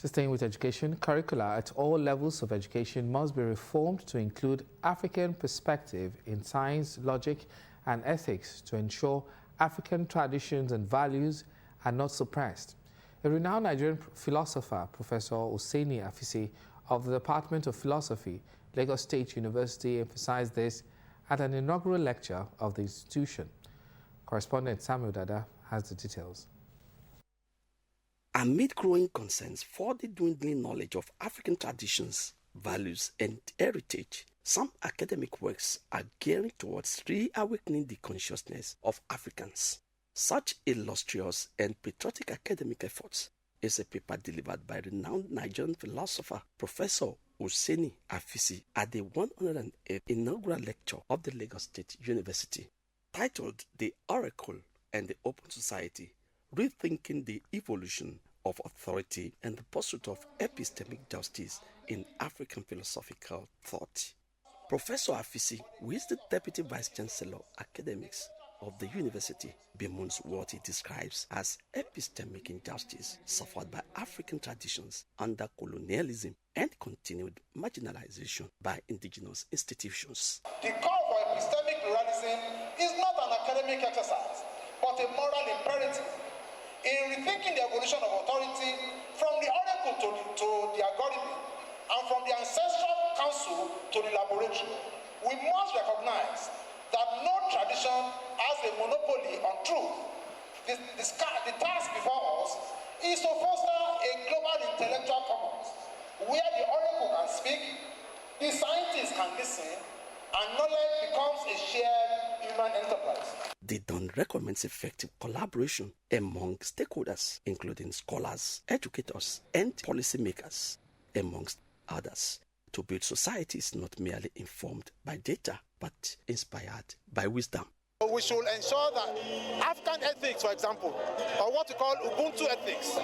Staying with education, curricula at all levels of education must be reformed to include African perspective in science, logic, and ethics to ensure African traditions and values are not suppressed. A renowned Nigerian philosopher, Professor Hussaini Afisi of the Department of Philosophy, Lagos State University, emphasized this at an inaugural lecture of the institution. Correspondent Samuel Dada has the details. Amid growing concerns for the dwindling knowledge of African traditions, values, and heritage, some academic works are gearing towards reawakening the consciousness of Africans. Such illustrious and patriotic academic efforts is a paper delivered by renowned Nigerian philosopher Professor Hussaini Afisi at the 108th inaugural lecture of the Lagos State University, titled The Oracle and the Open Society, Rethinking the Evolution of Authority and the Pursuit of Epistemic Justice in African Philosophical Thought. Professor Afisi, who is the Deputy Vice Chancellor Academics of the university, bemoans what he describes as epistemic injustice suffered by African traditions under colonialism and continued marginalization by indigenous institutions. The call for epistemic pluralism is not an academic exercise, but a moral imperative in rethinking the evolution of authority from the oracle to the algorithm and from the ancestral council to the laboratory. We must recognize that no tradition has a monopoly on truth. The task before us is to foster a global intellectual commons where the oracle can speak, the scientists can listen, and knowledge becomes a shared human enterprise. The Don recommends effective collaboration among stakeholders, including scholars, educators, and policymakers, amongst others, to build societies not merely informed by data, but inspired by wisdom. We should ensure that African ethics, for example, or what we call Ubuntu ethics,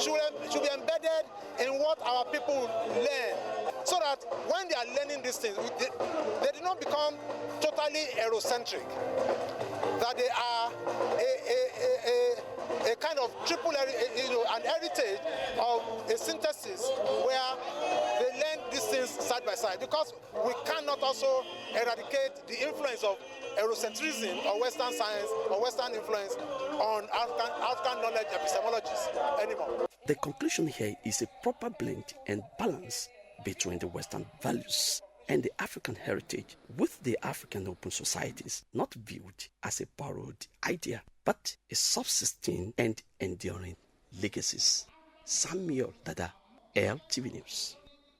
should be embedded in what our people learn, so that when they are learning these things, they do not become totally Eurocentric, that they are a kind of triple, an heritage of a synthesis where they learn these things side by side, because we cannot also eradicate the influence of Eurocentrism or Western science or Western influence on African knowledge epistemologies anymore. The conclusion here is a proper blend and balance between the Western values and the African heritage, with the African open societies not viewed as a borrowed idea, but a subsisting and enduring legacies. Samuel Dada, LTV News.